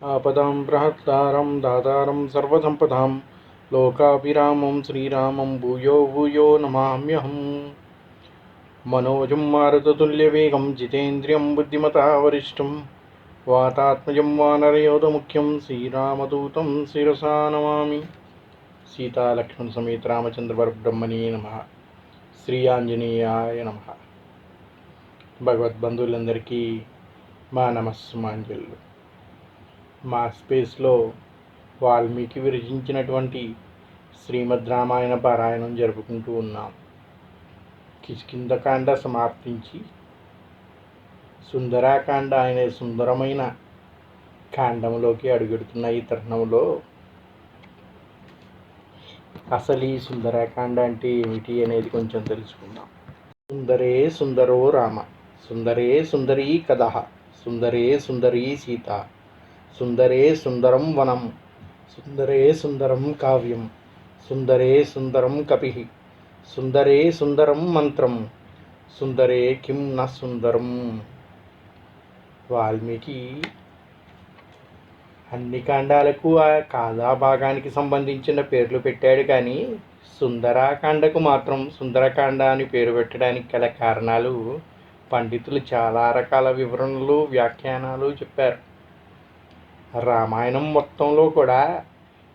आपदां प्रहर्तारं दातारं सर्वसम्पदां लोकाभिरामं श्रीरामं भूयो भूयो नमाम्यहम्। मनोजं मारुततुल्यवेगं जितेन्द्रियं बुद्धिमता वरिष्ठं वातात्मजं वानरयोधमुख्यं श्रीरामदूतं शिरसा नमामि। सीतालक्ष्मण समेत रामचंद्र परब्रह्मणे नमः। శ్రీ ఆంజనేయాయ నమః. భగవద్బంధువులందరికీ మా నమస్సుమాంజలు. మా స్పేస్లో వాల్మీకి విరచించినటువంటి శ్రీమద్ రామాయణ పారాయణం జరుపుకుంటూ ఉన్నాం. కిష్కింధకాండ సమాప్తించి సుందరాకాండ అనే సుందరమైన కాండంలోకి అడుగెడుతున్న ఈ తరుణంలో అసలు ఈ సుందరాకాండ అంటే ఏమిటి అనేది కొంచెం తెలుసుకుందాం. సుందరే సుందరో రామ, సుందరే సుందరీ కథః, సుందరే సుందరీ సీత, సుందరే సుందరం వనం, సుందరే సుందరం కావ్యం, సుందరే సుందరం కపిః, సుందరే సుందరం మంత్రం, సుందరే కిం న సుందరం. వాల్మీకి అన్ని కాండాలకు ఆ కాదా భాగానికి సంబంధించిన పేర్లు పెట్టాడు, కానీ సుందరాకాండకు మాత్రం సుందరకాండ అని పేరు పెట్టడానికి గల కారణాలు పండితులు చాలా రకాల వివరణలు వ్యాఖ్యానాలు చెప్పారు. రామాయణం మొత్తంలో కూడా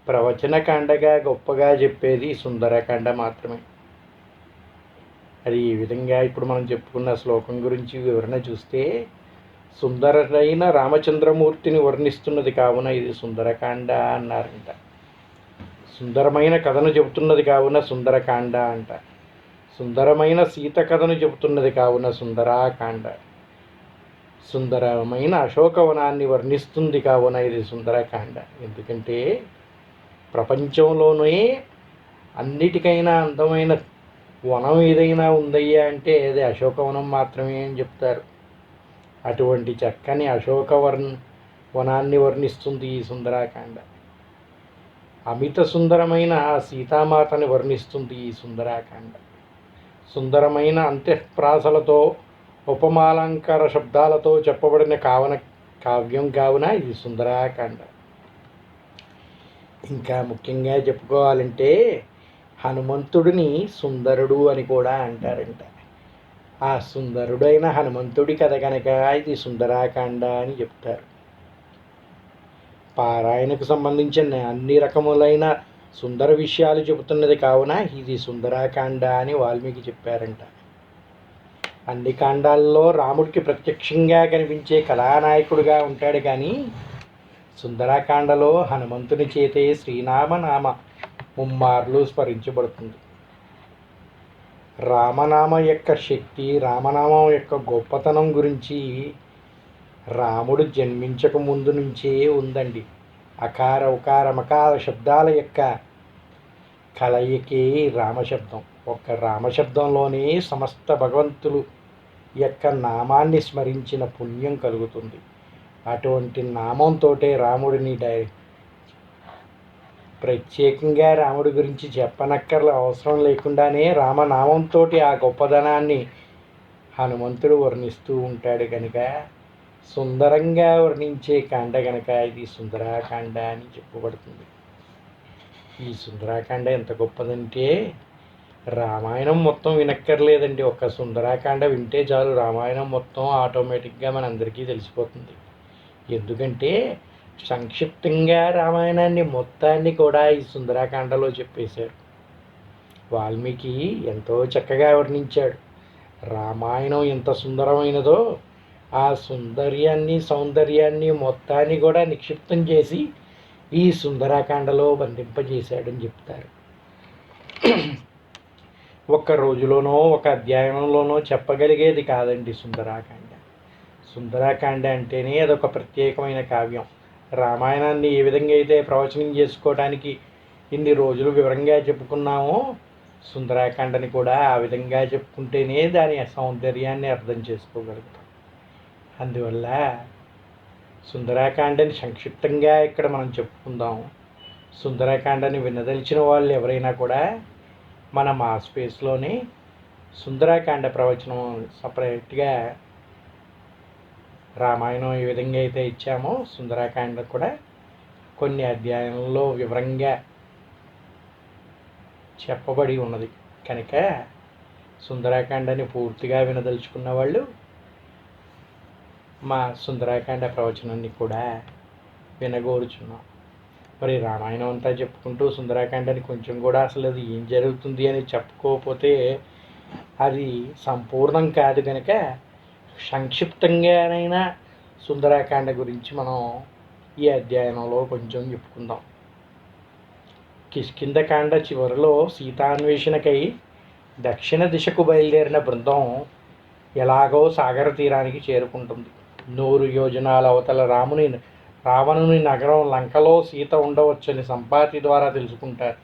ప్రవచనకాండగా గొప్పగా చెప్పేది సుందరకాండ మాత్రమే. అది ఈ విధంగా ఇప్పుడు మనం చెప్పుకున్న శ్లోకం గురించి వివరణ చూస్తే, సుందరుడైన రామచంద్రమూర్తిని వర్ణిస్తున్నది కావున ఇది సుందరకాండ అన్నారంట. సుందరమైన కథను చెబుతున్నది కావున సుందరకాండ అంట. సుందరమైన సీత కథను చెబుతున్నది కావున సుందరాకాండ. సుందరమైన అశోకవనాన్ని వర్ణిస్తుంది కావున ఇది సుందరకాండ. ఎందుకంటే ప్రపంచంలోనే అన్నిటికైనా అందమైన వనం ఏదైనా ఉందయ్యా అంటే అది అశోకవనం మాత్రమే అని చెప్తారు. అటువంటి చక్కని వనాన్ని వర్ణిస్తుంది ఈ సుందరాకాండ. అమిత సుందరమైన సీతామాతని వర్ణిస్తుంది ఈ సుందరాకాండ. సుందరమైన అంత్యప్రాసలతో ఉపమాలంకార శబ్దాలతో చెప్పబడిన కావ్యం కావున ఇది సుందరాకాండ. ఇంకా ముఖ్యంగా చెప్పుకోవాలంటే హనుమంతుడిని సుందరుడు అని కూడా అంటారంట. ఆ సుందరుడైన హనుమంతుడి కథ కనుక ఇది సుందరాకాండ అని చెప్తారు. పారాయణకు సంబంధించిన అన్ని రకములైన సుందర విషయాలు చెబుతున్నది కావున ఇది సుందరాకాండ అని వాల్మీకి చెప్పారంట. అన్ని కాండాల్లో రాముడికి ప్రత్యక్షంగా కనిపించే కళానాయకుడిగా ఉంటాడు, కానీ సుందరాకాండలో హనుమంతుని చేతే శ్రీనామ ముమ్మార్లు స్మరించబడుతుంది. రామనామం యొక్క శక్తి, రామనామం యొక్క గొప్పతనం గురించి రాముడు జన్మించక ముందు నుంచే ఉందండి. అకార ఉకార మకార శబ్దాల యొక్క కలయికే రామశబ్దం. ఒక్క రామశబ్దంలోనే సమస్త భగవంతులు యొక్క నామాన్ని స్మరించిన పుణ్యం కలుగుతుంది. అటువంటి నామంతో రాముడిని ప్రత్యేకంగా రాముడి గురించి చెప్పనక్కర్ల అవసరం లేకుండానే రామనామంతో ఆ గొప్పదనాన్ని హనుమంతుడు వర్ణిస్తూ ఉంటాడు కనుక సుందరంగా వర్ణించే కాండ కనుక ఇది సుందరాకాండ అని చెప్పబడుతుంది. ఈ సుందరాకాండ ఎంత గొప్పదంటే రామాయణం మొత్తం వినక్కర్లేదండి. ఒక్క సుందరాకాండ వింటే చాలు, రామాయణం మొత్తం ఆటోమేటిక్గా మనందరికీ తెలిసిపోతుంది. ఎందుకంటే సంక్షిప్తంగా రామాయణాన్ని మొత్తాన్ని కూడా ఈ సుందరాకాండలో చెప్పేశారు. వాల్మీకి ఎంతో చక్కగా వర్ణించాడు. రామాయణం ఎంత సుందరమైనదో ఆ సౌందర్యాన్ని మొత్తాన్ని కూడా నిక్షిప్తం చేసి ఈ సుందరాకాండలో బంధింపజేశాడని చెప్తారు. ఒక్క రోజులోనో ఒక అధ్యాయంలోనో చెప్పగలిగేది కాదండి సుందరాకాండ. సుందరాకాండ అంటేనే అదొక ప్రత్యేకమైన కావ్యం. రామాయణాన్ని ఏ విధంగా అయితే ప్రవచనం చేసుకోవడానికి ఇన్ని రోజులు వివరంగా చెప్పుకున్నామో, సుందరాకాండని కూడా ఆ విధంగా చెప్పుకుంటేనే దాని సౌందర్యాన్ని అర్థం చేసుకోగలుగుతాం. అందువల్ల సుందరాకాండని సంక్షిప్తంగా ఇక్కడ మనం చెప్పుకుందాం. సుందరాకాండని వినదలిచిన వాళ్ళు ఎవరైనా కూడా మన మా స్పేస్లోనే సుందరాకాండ ప్రవచనం సపరేట్గా రామాయణం ఏ విధంగా అయితే ఇచ్చామో సుందరాకాండ కూడా కొన్ని అధ్యాయంలో వివరంగా చెప్పబడి ఉన్నది కనుక సుందరాకాండని పూర్తిగా వినదలుచుకున్న వాళ్ళు మా సుందరాకాండ ప్రవచనాన్ని కూడా వినగోరుచున్నాం. మరి రామాయణం అంతా చెప్పుకుంటూ సుందరాకాండని కొంచెం కూడా అసలు అది ఏం జరుగుతుంది అని చెప్పుకోకపోతే అది సంపూర్ణం కాదు కనుక సంక్షిప్తంగానైనా సుందరాకాండ గురించి మనం ఈ అధ్యయనంలో కొంచెం చెప్పుకుందాం. కిష్కింధకాండ చివరిలో సీతాన్వేషణకై దక్షిణ దిశకు బయలుదేరిన బృందం ఎలాగో సాగర తీరానికి చేరుకుంటుంది. 100 యోజనాల అవతల రావణుని నగరం లంకలో సీత ఉండవచ్చని సంపాతి ద్వారా తెలుసుకుంటారు.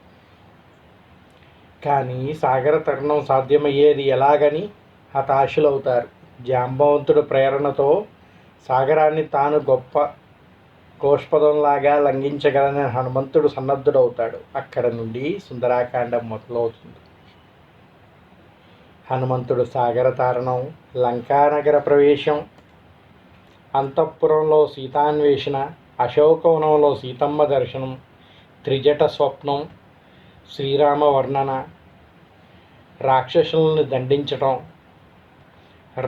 కానీ సాగర తరుణం సాధ్యమయ్యేది ఎలాగని హతాశులవుతారు. జాంబవంతుడు ప్రేరణతో సాగరాన్ని తాను గొప్ప గోష్పదంలాగా లంఘించగలని హనుమంతుడు సన్నద్ధుడవుతాడు. అక్కడ నుండి సుందరాకాండం మొదలవుతుంది. హనుమంతుడు సాగర తారణం, లంకానగర ప్రవేశం, అంతఃపురంలో సీతాన్వేషణ, అశోకవనంలో సీతమ్మ దర్శనం, త్రిజట స్వప్నం, శ్రీరామ వర్ణన, రాక్షసులను దండించటం,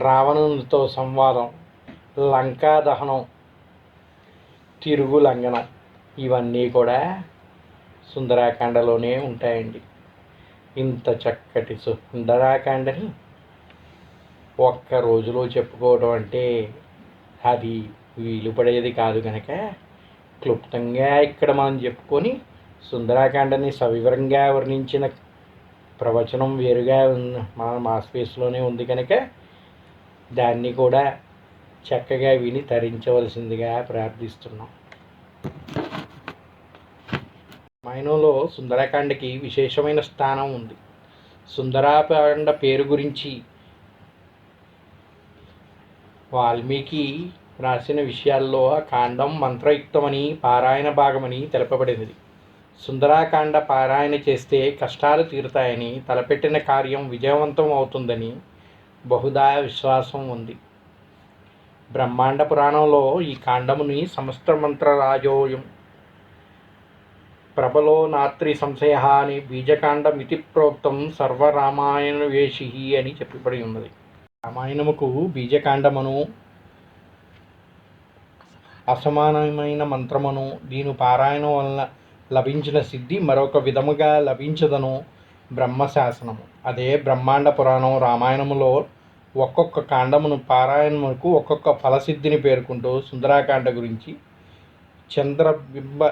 రావణునితో సంవాదం, లంకా దహనం, తిరుగు లంఘనం ఇవన్నీ కూడా సుందరాకాండలోనే ఉంటాయండి. ఇంత చక్కటి సుందరాకాండని ఒక్క రోజులో చెప్పుకోవడం అంటే అది వీలు పడేది కాదు కనుక క్లుప్తంగా ఇక్కడ మనం చెప్పుకొని సుందరాకాండని సవివరంగా వర్ణించిన ప్రవచనం వేరుగా మన మాస్పేస్లోనే ఉంది కనుక దాన్ని కూడా చక్కగా విని తరించవలసిందిగా ప్రార్థిస్తున్నాం. రామాయణంలో సుందరాకాండకి విశేషమైన స్థానం ఉంది. సుందరాకాండ పేరు గురించి వాల్మీకి రాసిన విషయాల్లో ఆ కాండం మంత్రయుక్తమని, పారాయణ భాగమని తెలుపబడినది. సుందరాకాండ పారాయణ చేస్తే కష్టాలు తీరుతాయని, తలపెట్టిన కార్యం విజయవంతం అవుతుందని బహుదా విశ్వాసం ఉంది. బ్రహ్మాండ పురాణంలో ఈ కాండముని సమస్త మంత్రరాజోయం ప్రభలో నాత్రి సంశయ అని బీజకాండమితి ప్రోక్తం సర్వరామాయణ వేషి అని చెప్పబడి ఉన్నది. రామాయణముకు బీజకాండమును అసమానమైన మంత్రమును, దీని పారాయణం వలన లభించిన సిద్ధి మరొక విధముగా లభించదను బ్రహ్మశాసనము. అదే బ్రహ్మాండ పురాణం రామాయణములో ఒక్కొక్క కాండమును పారాయణమునకు ఒక్కొక్క ఫలసిద్ధిని పేర్కొంటూ సుందరాకాండ గురించి చంద్రబింబ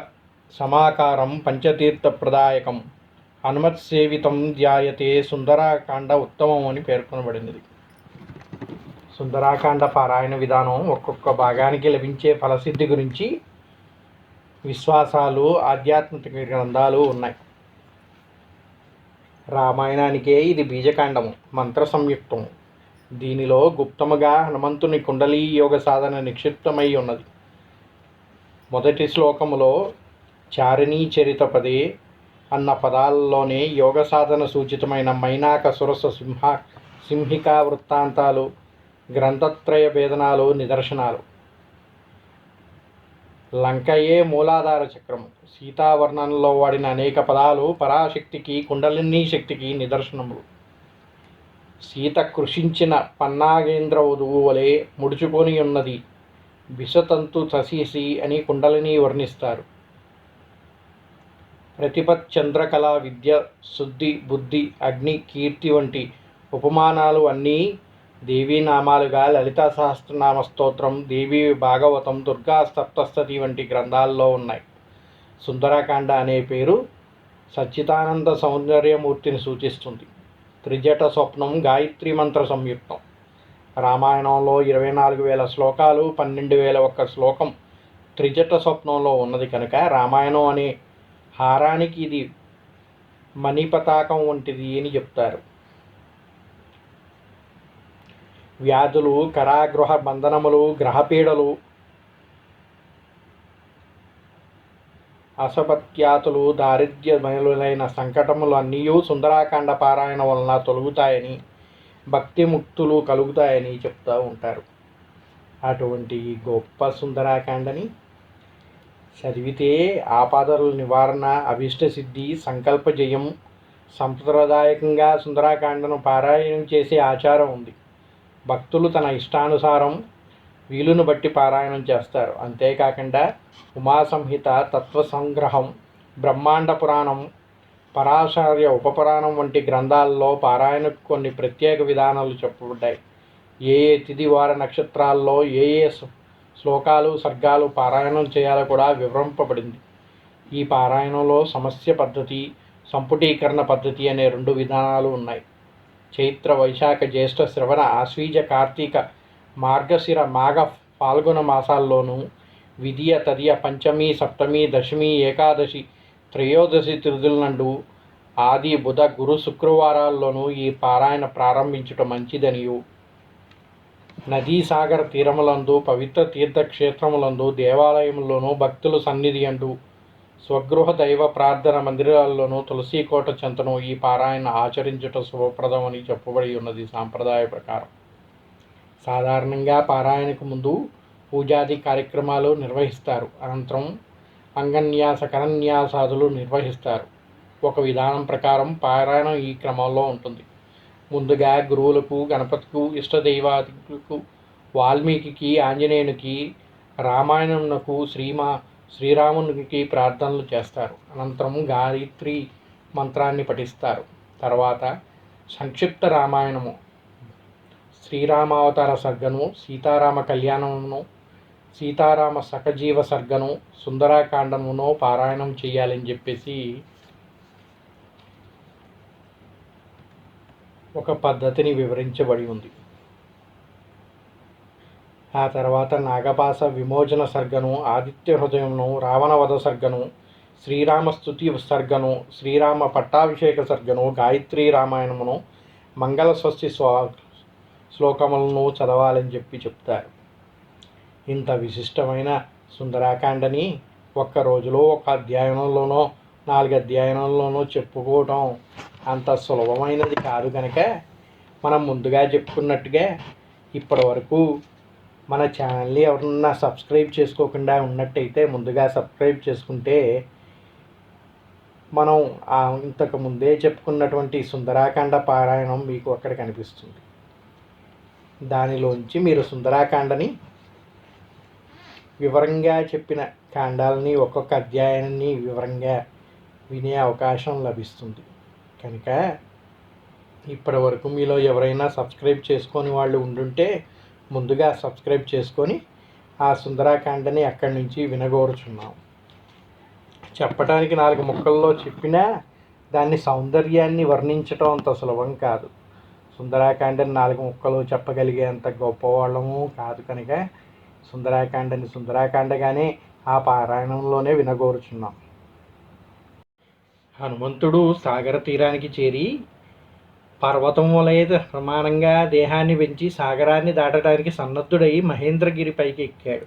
సమాకారం పంచతీర్థ ప్రదాయకం హనుమత్సేవితం ధ్యాయతే సుందరాకాండ ఉత్తమం అని పేర్కొనబడినది. సుందరాకాండ పారాయణ విధానం ఒక్కొక్క భాగానికి లభించే ఫలసిద్ధి గురించి విశ్వాసాలు, ఆధ్యాత్మిక గ్రంథాలు ఉన్నాయి. రామాయణానికే ఇది బీజకాండము, మంత్ర సంయుక్తము. దీనిలో గుప్తముగా హనుమంతుని కుండలీ యోగ సాధన నిక్షిప్తమై ఉన్నది. మొదటి శ్లోకములో చారిణీ చరితపదే అన్న పదాలలోనే యోగ సాధన సూచితమైన మైనాక సురస సింహికా వృత్తాంతాలు, గ్రంథత్రయ భేదనాలు నిదర్శనాలు. లంకయే మూలాధార చక్రము. సీతావర్ణనలో వాడిన అనేక పదాలు పరాశక్తికి, కుండలినీ శక్తికి నిదర్శనములు. సీత కృషించిన పన్నాగేంద్ర వధువు వలె ముడుచుకొని ఉన్నది. విషతంతు సశీసి అని కుండలిని వర్ణిస్తారు. ప్రతిపత్, చంద్రకళ, విద్య, శుద్ధి, బుద్ధి, అగ్ని, కీర్తి వంటి ఉపమానాలు అన్నీ దేవీనామాలుగా లలితా సహస్రనామ స్తోత్రం, దేవీ భాగవతం, దుర్గా సప్తశతి వంటి గ్రంథాల్లో ఉన్నాయి. సుందరాకాండ అనే పేరు సచ్చిదానంద సౌందర్యమూర్తిని సూచిస్తుంది. త్రిజట స్వప్నం గాయత్రి మంత్ర సంయుక్తం. రామాయణంలో 24,000 శ్లోకాలు, 12,001 శ్లోకం త్రిజట స్వప్నంలో ఉన్నది కనుక రామాయణం అనే హారానికి ఇది మణిపతాకం వంటిది అని చెప్తారు. వ్యాధులు, కరాగృహ బంధనములు, గ్రహపీడలు, అసపత్యాతులు, దారిద్ర్యమయులైన సంకటములు అన్నీ సుందరాకాండ పారాయణ వలన తొలగుతాయని, భక్తి ముక్తులు కలుగుతాయని చెప్తూ ఉంటారు. అటువంటి గొప్ప సుందరాకాండని చదివితే ఆపదల నివారణ, అభిష్ట సిద్ధి, సంకల్ప జయం. సంప్రదాయకంగా సుందరాకాండను పారాయణం చేసే ఆచారం ఉంది. భక్తులు తన ఇష్టానుసారం వీలును బట్టి పారాయణం చేస్తారు. అంతేకాకుండా ఉమా సంహిత, తత్వ సంగ్రహం, బ్రహ్మాండ పురాణం, పరాశర్య ఉపపురాణం వంటి గ్రంథాల్లో పారాయణకు కొన్ని ప్రత్యేక విధానాలు చెప్పబడ్డాయి. ఏ ఏ తిథి వార నక్షత్రాల్లో ఏ ఏ శ్లోకాలు, సర్గాలు పారాయణం చేయాలో కూడా వివరింపబడింది. ఈ పారాయణంలో సమస్య పద్ధతి, సంపుటీకరణ పద్ధతి అనే 2 విధానాలు ఉన్నాయి. చైత్ర, వైశాఖ, జ్యేష్ఠ, శ్రవణ, ఆశ్వీజ, కార్తీక, మార్గశిర, మాఘ, ఫాల్గుణ మాసాల్లోనూ, విధియ, తదియ, పంచమి, సప్తమి, దశమి, ఏకాదశి, త్రయోదశి తిథుల నందు, ఆది, బుధ, గురు, శుక్రవారాల్లోనూ ఈ పారాయణ ప్రారంభించటం మంచిదనియు, నదీ సాగర తీరములందు, పవిత్ర తీర్థక్షేత్రములందు, దేవాలయముల్లోనూ, భక్తుల సన్నిధి అందు, స్వగృహ దైవ ప్రార్థన మందిరాల్లోనూ, తులసి కోట చెంతను ఈ పారాయణ ఆచరించుట శుభప్రదం అని చెప్పబడి ఉన్నది సాంప్రదాయ ప్రకారం. సాధారణంగా పారాయణకు ముందు పూజాది కార్యక్రమాలు నిర్వహిస్తారు. అనంతరం అంగన్యాస, కరన్యాసాదులు నిర్వహిస్తారు. ఒక విధానం ప్రకారం పారాయణం ఈ క్రమంలో ఉంటుంది. ముందుగా గురువులకు, గణపతికు, ఇష్టదైవాదికులకు, వాల్మీకి, ఆంజనేయునికి, రామాయణమునకు, శ్రీరామునికి ప్రార్థనలు చేస్తారు. అనంతరం గాయత్రి మంత్రాన్ని పఠిస్తారు. తర్వాత సంక్షిప్త రామాయణము, శ్రీరామావతార సర్గను, సీతారామ కళ్యాణమును, సీతారామ సఖజీవ సర్గను, సుందరాకాండమును పారాయణం చేయాలని చెప్పేసి ఒక పద్ధతిని వివరించబడి ఉంది. ఆ తర్వాత నాగపాస విమోచన సర్గను, ఆదిత్య హృదయమును, రావణవధ సర్గను, శ్రీరామ స్తుతి సర్గను, శ్రీరామ పట్టాభిషేక సర్గను, గాయత్రి రామాయణమును, మంగళ స్వస్తి శ్లోకములను చదవాలని చెప్తారు. ఇంత విశిష్టమైన సుందరాకాండని ఒక్క రోజులో, ఒక అధ్యాయంలోనో, 4 అధ్యాయంలోనో చెప్పుకోవటం అంత సులభమైనది కాదు కనుక మనం ముందుగా చెప్పుకున్నట్టుగా ఇప్పటి వరకు మన ఛానల్ని ఎవరన్నా సబ్స్క్రైబ్ చేసుకోకుండా ఉన్నట్టయితే ముందుగా సబ్స్క్రైబ్ చేసుకుంటే మనం ఇంతకు ముందే చెప్పుకున్నటువంటి సుందరాకాండ పారాయణం మీకు అక్కడ కనిపిస్తుంది. దానిలోంచి మీరు సుందరాకాండని వివరంగా చెప్పిన కాండాలని, ఒక్కొక్క అధ్యాయాన్ని వివరంగా వినే అవకాశం లభిస్తుంది. కనుక ఇప్పటి వరకు మీలో ఎవరైనా సబ్స్క్రైబ్ చేసుకొని వాళ్ళు ఉండుంటే ముందుగా సబ్స్క్రైబ్ చేసుకొని ఆ సుందరాకాండని అక్కడి నుంచి వినగోరుచున్నాం. చెప్పటానికి 4 ముక్కల్లో చెప్పినా దాన్ని సౌందర్యాన్ని వర్ణించటం అంత సులభం కాదు. సుందరాకాండని 4 ముక్కలు చెప్పగలిగేంత గొప్పవాళ్ళము కాదు. కనుక సుందరాకాండని సుందరాకాండగానే ఆ పారాయణంలోనే వినగోరుచున్నాం. హనుమంతుడు సాగర తీరానికి చేరి పర్వతం వలె ప్రమాణంగా దేహాన్ని పెంచి సాగరాన్ని దాటడానికి సన్నద్ధుడై మహేంద్రగిరి పైకి ఎక్కాడు.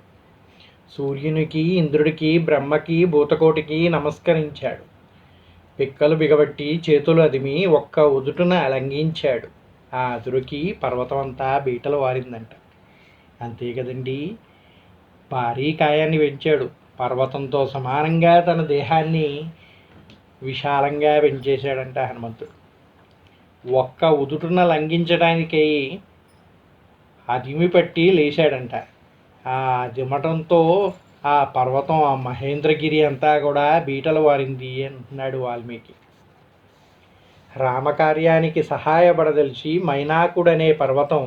సూర్యునికి, ఇంద్రుడికి, బ్రహ్మకి, భూతకోటికి నమస్కరించాడు. పిక్కలు బిగబట్టి చేతులు అదిమి ఒక్క ఉదుటున లంఘించాడు. ఆ అదురుకి పర్వతం అంతా బీటలు వారిందంట. అంతే కదండి, భారీ కాయాన్ని పెంచాడు. పర్వతంతో సమానంగా తన దేహాన్ని విశాలంగా పెంచేశాడంట హనుమంతుడు. ఒక్క ఉదుటున లంఘించడానికి అదిమి పట్టి లేచాడంట. ఆ దిమటంతో ఆ పర్వతం, ఆ మహేంద్రగిరి అంతా కూడా బీటలు వారింది అంటున్నాడు వాల్మీకి. రామకార్యానికి సహాయపడదలిచి మైనాకుడనే పర్వతం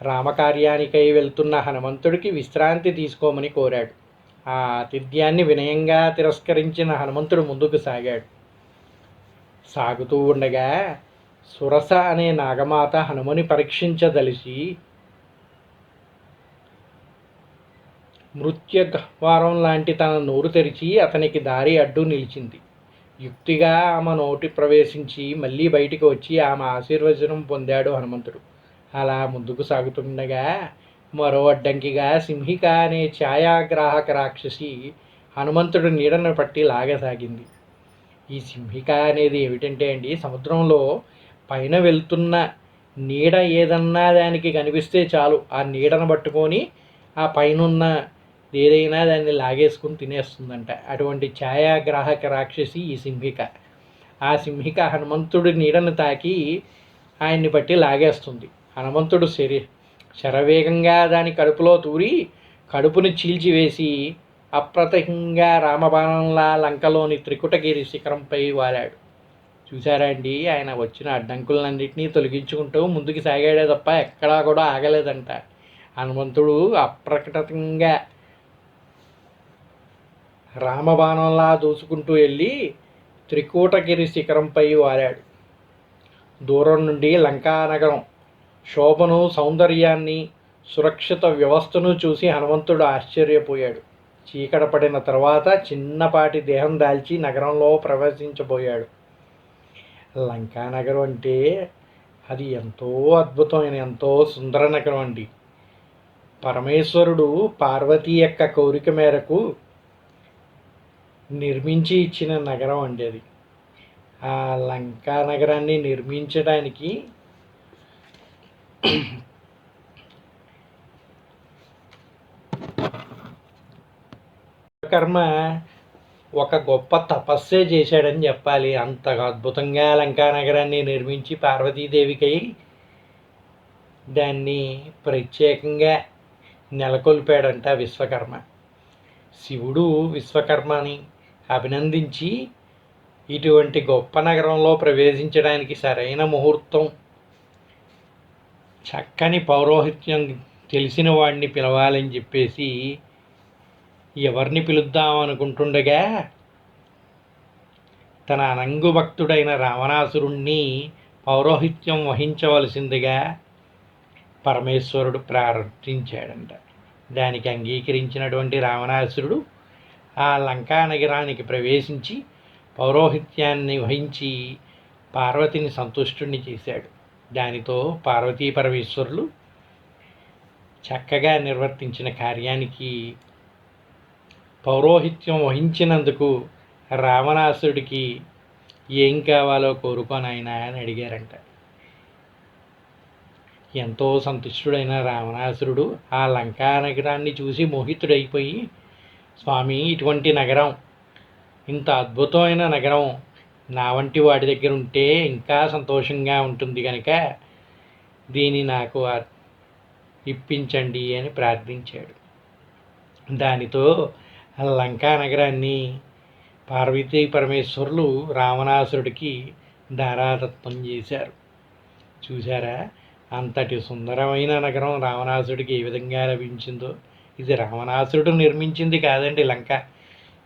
రామకార్యానికై వెళ్తున్న హనుమంతుడికి విశ్రాంతి తీసుకోమని కోరాడు. ఆ ఆతిథ్యాన్ని వినయంగా తిరస్కరించిన హనుమంతుడు ముందుకు సాగాడు. సాగుతూ ఉండగా సురస అనే నాగమాత హనుమని పరీక్షించదలిచి మృత్యుద్వారం లాంటి తన నోరు తెరిచి అతనికి దారి అడ్డు నిలిచింది. యుక్తిగా ఆమె నోటి ప్రవేశించి మళ్ళీ బయటికి వచ్చి ఆమె ఆశీర్వచనం పొందాడు హనుమంతుడు. అలా ముందుకు సాగుతుండగా మరో అడ్డంకిగా సింహిక అనే ఛాయాగ్రాహక రాక్షసి హనుమంతుడు నీడను పట్టి లాగసాగింది. ఈ సింహిక అనేది ఏమిటంటే అండి, సముద్రంలో పైన వెళ్తున్న నీడ ఏదన్నా దానికి కనిపిస్తే చాలు ఆ నీడను పట్టుకొని ఆ పైనున్న ఏదైనా దాన్ని లాగేసుకుని తినేస్తుందంట. అటువంటి ఛాయాగ్రాహక రాక్షసి ఈ సింహిక. ఆ సింహిక హనుమంతుడి నీడను తాకి ఆయన్ని బట్టి లాగేస్తుంది. హనుమంతుడు శరవేగంగా దాని కడుపులో తూరి కడుపుని చీల్చివేసి అప్రతిహంగా రామబాణంలా లంకలోని త్రికుటగిరి శిఖరంపై వాలాడు. చూసారా అండి, ఆయన వచ్చిన అడ్డంకులన్నింటినీ తొలగించుకుంటూ ముందుకు సాగాడే తప్ప ఎక్కడా కూడా ఆగలేదంట. హనుమంతుడు అప్రకటితంగా రామబాణంలా దూసుకుంటూ వెళ్ళి త్రికూటగిరి శిఖరంపై వాలాడు. దూరం నుండి లంకానగరం శోభను, సౌందర్యాన్ని, సురక్షిత వ్యవస్థను చూసి హనుమంతుడు ఆశ్చర్యపోయాడు. చీకట పడిన తర్వాత చిన్నపాటి దేహం దాల్చి నగరంలో ప్రవేశించబోయాడు. లంకానగరం అంటే అది ఎంతో అద్భుతమైన, ఎంతో సుందర నగరం అండి. పరమేశ్వరుడు పార్వతీ యొక్క కోరిక మేరకు నిర్మించి ఇచ్చిన నగరం అండి అది. ఆ లంకా నగరాన్ని నిర్మించడానికి విశ్వకర్మ ఒక గొప్ప తపస్సే చేశాడని చెప్పాలి. అంత అద్భుతంగా లంకా నగరాన్ని నిర్మించి పార్వతీదేవికై దాన్ని ప్రత్యేకంగా నెలకొల్పాడంట విశ్వకర్మ. శివుడు విశ్వకర్మని అభినందించి ఇటువంటి గొప్ప నగరంలో ప్రవేశించడానికి సరైన ముహూర్తం, చక్కని పౌరోహిత్యం తెలిసిన వాడిని పిలవాలని చెప్పేసి ఎవరిని పిలుద్దామనుకుంటుండగా తన అనంగు భక్తుడైన రావణాసురుణ్ణి పౌరోహిత్యం వహించవలసిందిగా పరమేశ్వరుడు ప్రార్థించాడంట. దానికి అంగీకరించినటువంటి రావణాసురుడు ఆ లంకా నగరానికి ప్రవేశించి పౌరోహిత్యాన్ని వహించి పార్వతిని సంతుష్టుని చేశాడు. దానితో పార్వతీ పరమేశ్వరులు చక్కగా నిర్వర్తించిన కార్యానికి పౌరోహిత్యం వహించినందుకు రావణాసుడికి ఏం కావాలో కోరుకోనాయనా అని అడిగారంట. ఎంతో సంతుష్టుడైన రావణాసురుడు ఆ లంకా నగరాన్ని చూసి మోహితుడైపోయి, స్వామి, ఇటువంటి నగరం, ఇంత అద్భుతమైన నగరం నా వంటి వాడి దగ్గర ఉంటే ఇంకా సంతోషంగా ఉంటుంది కనుక దీన్ని నాకు ఇప్పించండి అని ప్రార్థించాడు. దానితో లంకా నగరాన్ని పార్వతీ పరమేశ్వరులు రావణాసురుడికి ధారాదత్తం చేశారు. చూసారా, అంతటి సుందరమైన నగరం రావణాసుడికి ఏ విధంగా లభించిందో. ఇది రావణాసురుడు నిర్మించింది కాదండి లంక.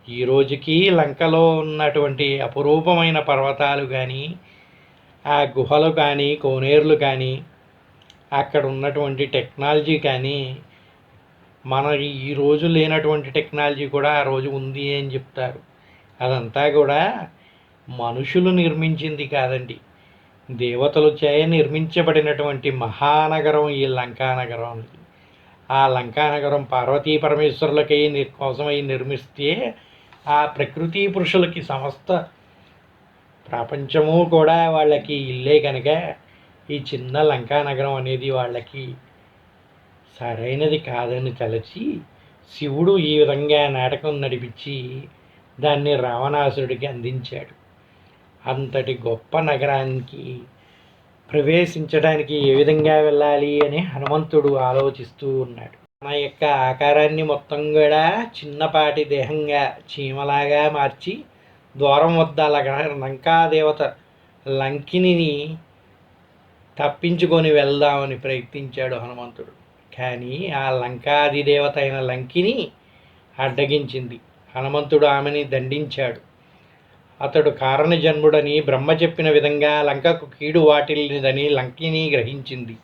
ఈ రోజుకి లంకలో ఉన్నటువంటి అపురూపమైన పర్వతాలు కానీ, ఆ గుహలు కానీ, కోనేరులు కానీ, అక్కడ ఉన్నటువంటి టెక్నాలజీ కానీ, మన ఈ రోజు లేనటువంటి టెక్నాలజీ కూడా ఆ రోజు ఉంది అని చెప్తారు. అదంతా కూడా మనుషులు నిర్మించింది కాదండి, దేవతలు చే నిర్మించబడినటువంటి మహానగరం ఈ లంకానగరం. ఆ లంకానగరం పార్వతీ పరమేశ్వరులకై కోసమై నిర్మిస్తే ఆ ప్రకృతి పురుషులకి సమస్త ప్రపంచము కూడా వాళ్ళకి ఇల్లే కనుక ఈ చిన్న లంకానగరం అనేది వాళ్ళకి సరైనది కాదని తలచి శివుడు ఈ విధంగా నాటకం నడిపించి దాన్ని రావణాసురుడికి అందించాడు. అంతటి గొప్ప నగరానికి ప్రవేశించడానికి ఏ విధంగా వెళ్ళాలి అని హనుమంతుడు ఆలోచిస్తూ ఉన్నాడు. తన యొక్క ఆకారాన్ని మొత్తం కూడా చిన్నపాటి దేహంగా చీమలాగా మార్చి ద్వారం వద్ద లంకాదేవత లంకిని తప్పించుకొని వెళ్దామని ప్రయత్నించాడు హనుమంతుడు. కానీ ఆ లంకాధిదేవత అయిన లంకిని అడ్డగించింది. హనుమంతుడు ఆమెని దండించాడు. అతడు కారణజన్ముడని బ్రహ్మ చెప్పిన విధంగా లంకకు కీడు వాటిల్లినదని లంకిని గ్రహించింది.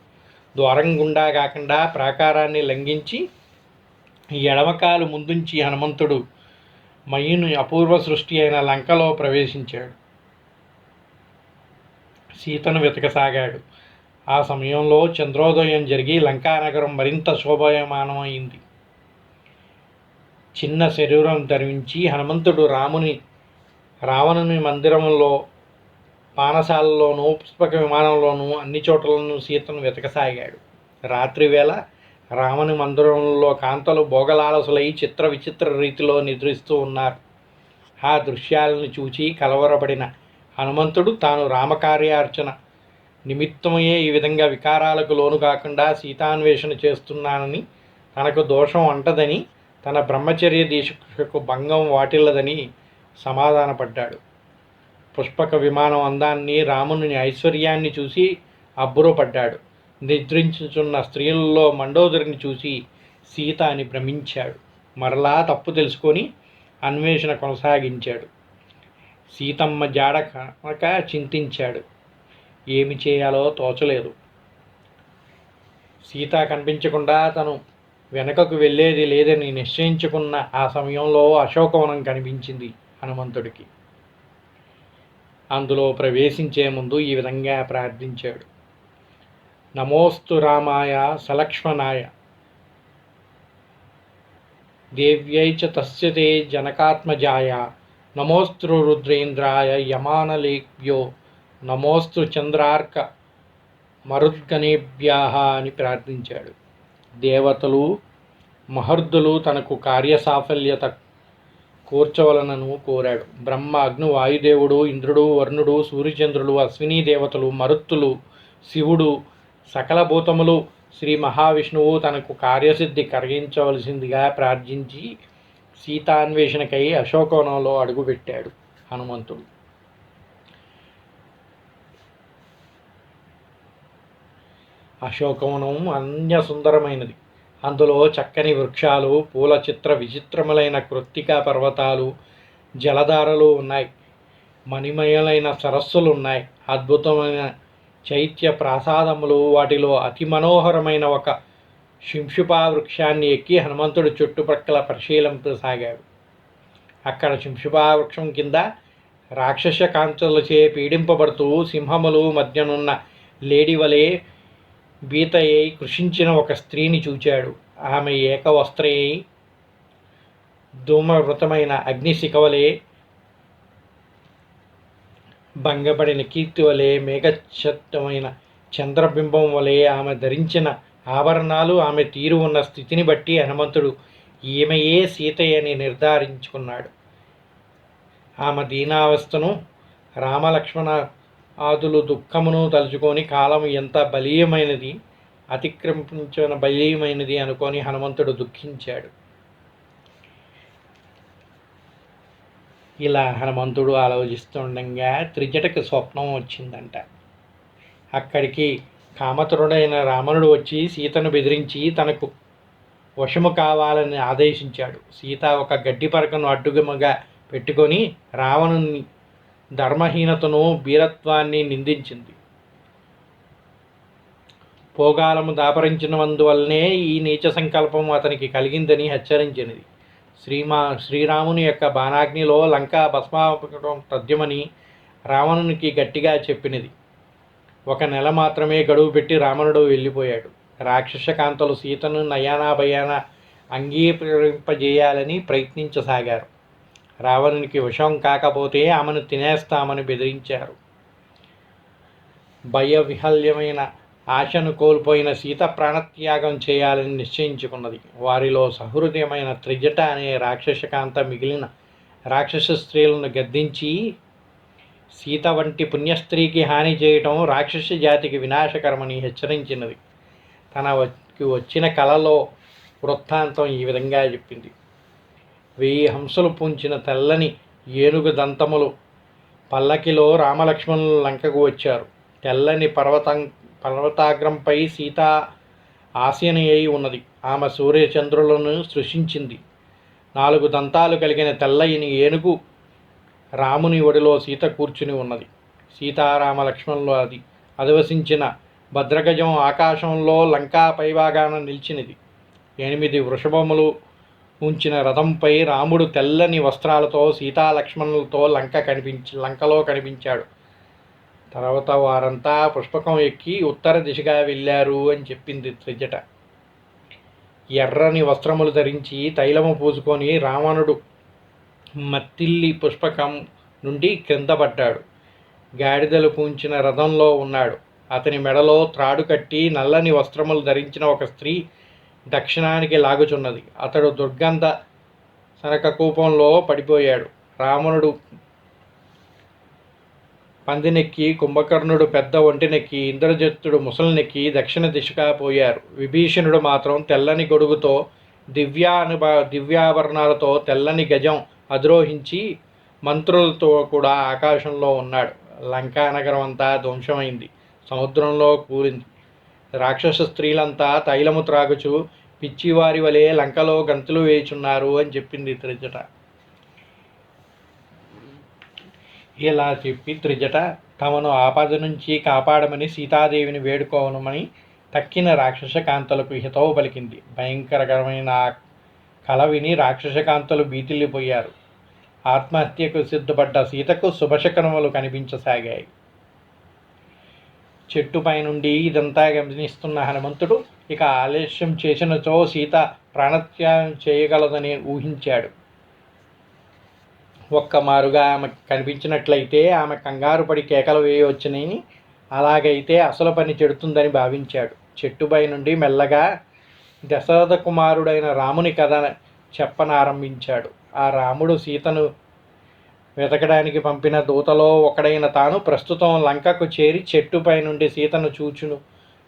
ద్వారం గుండా కాకుండా ప్రాకారాన్ని లంఘించి ఎడమకాలు ముందుంచి హనుమంతుడు మయుని అపూర్వ సృష్టి అయిన లంకలో ప్రవేశించాడు. సీతను వెతకసాగాడు. ఆ సమయంలో చంద్రోదయం జరిగి లంకానగరం మరింత శోభాయమానమైంది. చిన్న శరీరం ధరించి హనుమంతుడు రావణుని మందిరంలో పానశాలలోనూ పుష్పక విమానంలోనూ అన్ని చోట్లను సీతను వెతకసాగాడు. రాత్రివేళ రాముని మందిరంలో కాంతలు భోగలాలసులై చిత్ర విచిత్ర రీతిలో నిద్రిస్తూ ఉన్నారు. ఆ దృశ్యాలను చూచి కలవరపడిన హనుమంతుడు తాను రామకార్యార్చన నిమిత్తమయ్యే ఈ విధంగా వికారాలకు లోను కాకుండా సీతాన్వేషణ చేస్తున్నానని, తనకు దోషం అంటదని, తన బ్రహ్మచర్య దీక్షకు భంగం వాటిల్లదని సమాధానపడ్డాడు. పుష్పక విమానం అందాన్ని, రాముని ఐశ్వర్యాన్ని చూసి అబ్బురపడ్డాడు. నిద్రించుచున్న స్త్రీలలో మండోదరిని చూసి సీత అని భ్రమించాడు. మరలా తప్పు తెలుసుకొని అన్వేషణ కొనసాగించాడు. సీతమ్మ జాడ కనుక చింతించాడు. ఏమి చేయాలో తోచలేదు. సీత కనిపించకుండా తను వెనకకు వెళ్ళేది లేదని నిశ్చయించుకున్న ఆ సమయంలో అశోకవనం కనిపించింది హనుమంతుడికి. అందులో ప్రవేశించే ముందు ఈ విధంగా ప్రార్థించాడు. నమోస్తు రామాయ సలక్ష్మణాయ దేవ్యై చ తస్య తే జనకాత్మజాయ నమోస్తు రుద్రేంద్రాయ యమానలేభ్యో నమోస్తు చంద్రార్క మరుద్గణేభ్యాః అని ప్రార్థించాడు. దేవతలు మహర్దులు తనకు కార్యసాఫల్యత కూర్చవలనను కోరాడు. బ్రహ్మ, అగ్ని, వాయుదేవుడు, ఇంద్రుడు, వరుణుడు, సూర్యచంద్రులు, అశ్విని దేవతలు, మరుత్తులు, శివుడు, సకల భూతములు, శ్రీ మహావిష్ణువు తనకు కార్యసిద్ధి కలిగించవలసిందిగా ప్రార్థించి సీతాన్వేషణకై అశోకవనంలో అడుగుపెట్టాడు హనుమంతుడు. అశోకవనం అన్య సుందరమైనది. అందులో చక్కని వృక్షాలు, పూల చిత్ర విచిత్రములైన కృత్తికా పర్వతాలు, జలధారలు ఉన్నాయి. మణిమయలైన సరస్సులు ఉన్నాయి. అద్భుతమైన చైత్య ప్రాసాదములు. వాటిలో అతి మనోహరమైన ఒక శింషుపా వృక్షాన్ని ఎక్కి హనుమంతుడు చుట్టుపక్కల పరిశీలింపసాగాడు. అక్కడ శింషుపా వృక్షం కింద రాక్షస కాంతలచే పీడింపబడుతూ సింహములు మధ్యనున్న లేడివలే బీతయ్యి కృషించిన ఒక స్త్రీని చూచాడు. ఆమె ఏకవస్త్రయ్యి ధూమవృతమైన అగ్నిశిఖవలే, భంగపడిన కీర్తి వలె, మేఘఛత్తమైన చంద్రబింబం వలె ఆమె ధరించిన ఆభరణాలు, ఆమె తీరు ఉన్న స్థితిని బట్టి హనుమంతుడు ఈమెయే సీతయ్యని నిర్ధారించుకున్నాడు. ఆమె దీనావస్థను, రామలక్ష్మణ ఆదులు దుఃఖమును తలుచుకొని కాలం ఎంత బలీయమైనది, అతిక్రమించిన బలీయమైనది అనుకొని హనుమంతుడు దుఃఖించాడు. ఇలా హనుమంతుడు ఆలోచిస్తుండగా త్రిజటకు స్వప్నం వచ్చిందంట. అక్కడికి కామతురుడైన రావణుడు వచ్చి సీతను బెదిరించి తనకు వశము కావాలని ఆదేశించాడు. సీత ఒక గడ్డి పరకను అడ్డుగమగా పెట్టుకొని రావణుని ధర్మహీనతను, బీరత్వాన్ని నిందించింది. పోగాలము దాపరించినందువల్లనే ఈ నీచ సంకల్పం అతనికి కలిగిందని హెచ్చరించినది. శ్రీరాముని యొక్క బాణాగ్నిలో లంకా భస్మాపకం తథ్యమని రావణునికి గట్టిగా చెప్పినది. 1 నెల మాత్రమే గడువు పెట్టి రావణుడు వెళ్ళిపోయాడు. రాక్షస కాంతలు సీతను నయానా భయాన అంగీకరింపజేయాలని ప్రయత్నించసాగారు. రావణునికి వశం కాకపోతే ఆమెను తినేస్తామని బెదిరించారు. భయవిహల్యమైన ఆశను కోల్పోయిన సీత ప్రాణత్యాగం చేయాలని నిశ్చయించుకున్నది. వారిలో సహృదయమైన త్రిజట అనే రాక్షసకాంత మిగిలిన రాక్షస స్త్రీలను గద్దించి సీత వంటి పుణ్యస్త్రీకి హాని చేయటం రాక్షస జాతికి వినాశకరమని హెచ్చరించినది. తనకి వచ్చిన కలలో వృత్తాంతం ఈ విధంగా చెప్పింది. 1000 హంసలు పూంచిన తెల్లని ఏనుగు దంతములు పల్లకిలో రామలక్ష్మణులు లంకకు వచ్చారు. తెల్లని పర్వతాగ్రంపై సీత ఆసీన అయి ఉన్నది. ఆమె సూర్యచంద్రులను సృష్టించింది. 4 దంతాలు కలిగిన తెల్లని ఏనుగు రాముని ఒడిలో సీత కూర్చుని ఉన్నది. సీతారామ లక్ష్మణులు అధివసించిన భద్రగజం ఆకాశంలో లంకా పైభాగాన నిలిచినది. 8 వృషభములు ఉంచిన రథంపై రాముడు తెల్లని వస్త్రాలతో సీతాలక్ష్మణులతో లంకలో కనిపించాడు. తర్వాత వారంతా పుష్పకం ఎక్కి ఉత్తర దిశగా వెళ్ళారు అని చెప్పింది త్రిజట. ఎర్రని వస్త్రములు ధరించి తైలము పూసుకొని రావణుడు మత్తిల్లి పుష్పకం నుండి క్రింద పడ్డాడు. గాడిదలు పూంచిన రథంలో ఉన్నాడు. అతని మెడలో త్రాడు కట్టి నల్లని వస్త్రములు ధరించిన ఒక స్త్రీ దక్షిణానికి లాగుచున్నది. అతడు దుర్గంధ సనక కూపంలో పడిపోయాడు. రావణుడు పందినెక్కి, కుంభకర్ణుడు పెద్ద ఒంటినెక్కి, ఇంద్రజిత్తుడు ముసలినెక్కి దక్షిణ దిశగా పోయారు. విభీషణుడు మాత్రం తెల్లని గొడుగుతో దివ్యాభరణాలతో తెల్లని గజం అధిరోహించి మంత్రులతో కూడా ఆకాశంలో ఉన్నాడు. లంకా నగరం అంతా ధ్వంసమైంది, సముద్రంలో కూలింది. రాక్షస స్త్రీలంతా తైలము త్రాగుచు పిచ్చివారి వలె లంకలో గంతులు వేయుచున్నారు అని చెప్పింది త్రిజట. ఇలా చెప్పి త్రిజట తమను ఆపద నుంచి కాపాడమని సీతాదేవిని వేడుకోవనమని తక్కిన రాక్షస కాంతలకు హితవు పలికింది. భయంకరకరమైన కల విని రాక్షస కాంతలు బీతిల్లిపోయారు. ఆత్మహత్యకు సిద్ధపడ్డ సీతకు శుభశకనములు కనిపించసాగాయి. చెట్టుపై నుండి ఇదంతా గమనిస్తున్న హనుమంతుడు ఇక ఆలస్యం చేసినచో సీత ప్రాణత్యాగం చేయగలదని ఊహించాడు. ఒక్కమారుగా ఆమె కనిపించినట్లయితే ఆమె కంగారు పడి కేకలు వేయవచ్చునని, అలాగైతే అసలు పని చెడుతుందని భావించాడు. చెట్టుపై నుండి మెల్లగా దశరథ కుమారుడైన రాముని కథ చెప్పనారంభించాడు. ఆ రాముడు సీతను వెతకడానికి పంపిన దూతలో ఒకడైన తాను ప్రస్తుతం లంకకు చేరి చెట్టుపై నుండి సీతను చూచును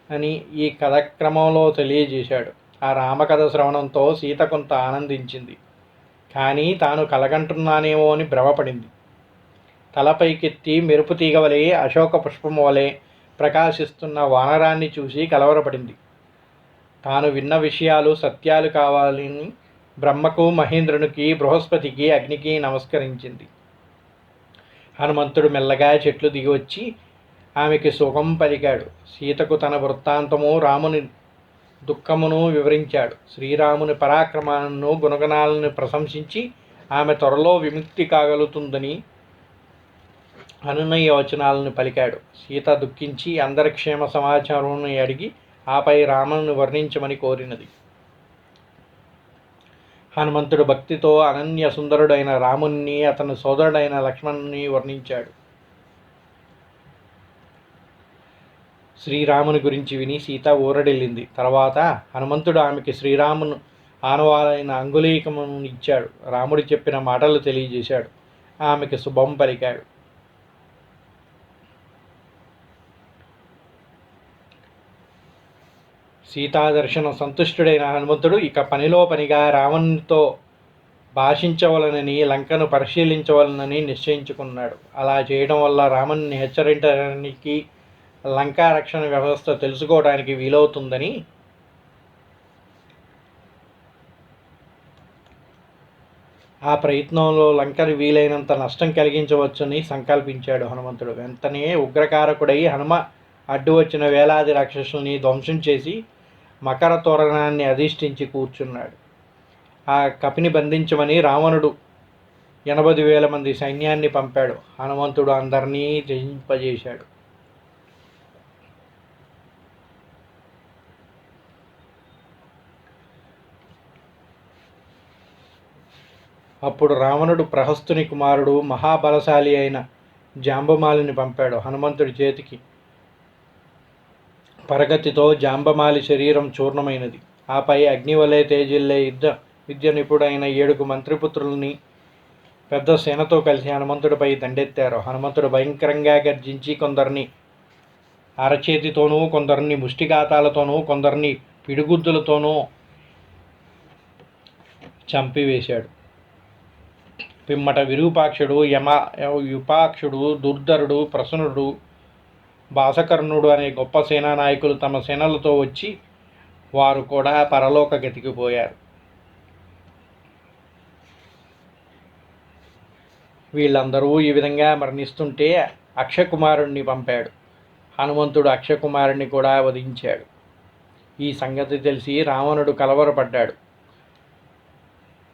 అని ఈ కథక్రమంలో తెలియజేశాడు. ఆ రామకథ శ్రవణంతో సీత కొంత ఆనందించింది. కానీ తాను కలగంటున్నానేమో అని భ్రమపడింది. తలపైకెత్తి మెరుపు తీగ వలె, అశోక పుష్పము వలె ప్రకాశిస్తున్న వానరాన్ని చూసి కలవరపడింది. తాను విన్న విషయాలు సత్యాలు కావాలని బ్రహ్మకు, మహేంద్రునికి, బృహస్పతికి, అగ్నికి నమస్కరించింది. హనుమంతుడు మెల్లగా చెట్లు దిగి వచ్చి ఆమెకి సుఖం పలికాడు. సీతకు తన వృత్తాంతము, రాముని దుఃఖమును వివరించాడు. శ్రీరాముని పరాక్రమాలను, గుణగణాలను ప్రశంసించి ఆమె త్వరలో విముక్తి కాగలుగుతుందని అనునయ వచనాలను పలికాడు. సీత దుఃఖించి అందరి క్షేమ సమాచారం అడిగి ఆపై రాముని వర్ణించమని కోరినది. హనుమంతుడు భక్తితో అనన్య సుందరుడైన రాముని, అతని సోదరుడైన లక్ష్మణుని వర్ణించాడు. శ్రీరాముని గురించి విని సీత ఊరడిల్లింది. తర్వాత హనుమంతుడు ఆమెకి శ్రీరామును ఆనవాలైన అంగుళీకమును ఇచ్చాడు. రాముడు చెప్పిన మాటలు తెలియజేశాడు. ఆమెకి శుభం పలికాడు. సీతాదర్శనం సంతుష్టుడైన హనుమంతుడు ఇక పనిలో పనిగా రావణునితో భాషించవలనని, లంకను పరిశీలించవలనని నిశ్చయించుకున్నాడు. అలా చేయడం వల్ల రాముని హెచ్చరించడానికి, లంకా రక్షణ వ్యవస్థ తెలుసుకోవడానికి వీలవుతుందని ఆ ప్రయత్నంలో లంకని వీలైనంత నష్టం కలిగించవచ్చని సంకల్పించాడు హనుమంతుడు. వెంటనే ఉగ్రకారకుడై హనుమ అడ్డు వచ్చిన వేలాది రాక్షసుల్ని ధ్వంసం చేసి మకర తోరణాన్ని అధిష్ఠించి కూర్చున్నాడు. ఆ కపిని బంధించమని రావణుడు 80,000 మంది సైన్యాన్ని పంపాడు. హనుమంతుడు అందరినీ జయింపజేశాడు. అప్పుడు రావణుడు ప్రహస్తుని కుమారుడు, మహాబలశాలి అయిన జాంబమాలిని పంపాడు. హనుమంతుడి చేతికి పరగతితో జాంబమాలి శరీరం చూర్ణమైనది. ఆపై అగ్నివలే తేజిల్లే విద్య నిపుడైన 7 మంత్రిపుత్రుల్ని పెద్ద సేనతో కలిసి హనుమంతుడిపై దండెత్తారు. హనుమంతుడు భయంకరంగా గర్జించి కొందరిని అరచేతితోనూ, కొందరిని ముష్టిఘాతాలతోనూ, కొందరిని పిడిగుద్దులతోనూ చంపివేశాడు. పిమ్మట విరూపాక్షుడు, యుపాక్షుడు, దుర్ధరుడు, ప్రసన్నుడు, భాసకర్ణుడు అనే గొప్ప సేనా నాయకులు తమ సేనలతో వచ్చి వారు కూడా పరలోక గతికి పోయారు. వీళ్ళందరూ ఈ విధంగా మరణిస్తుంటే అక్షకుమారుణ్ణి పంపాడు. హనుమంతుడు అక్షకుమారుణ్ణి కూడా వధించాడు. ఈ సంగతి తెలిసి రావణుడు కలవరపడ్డాడు.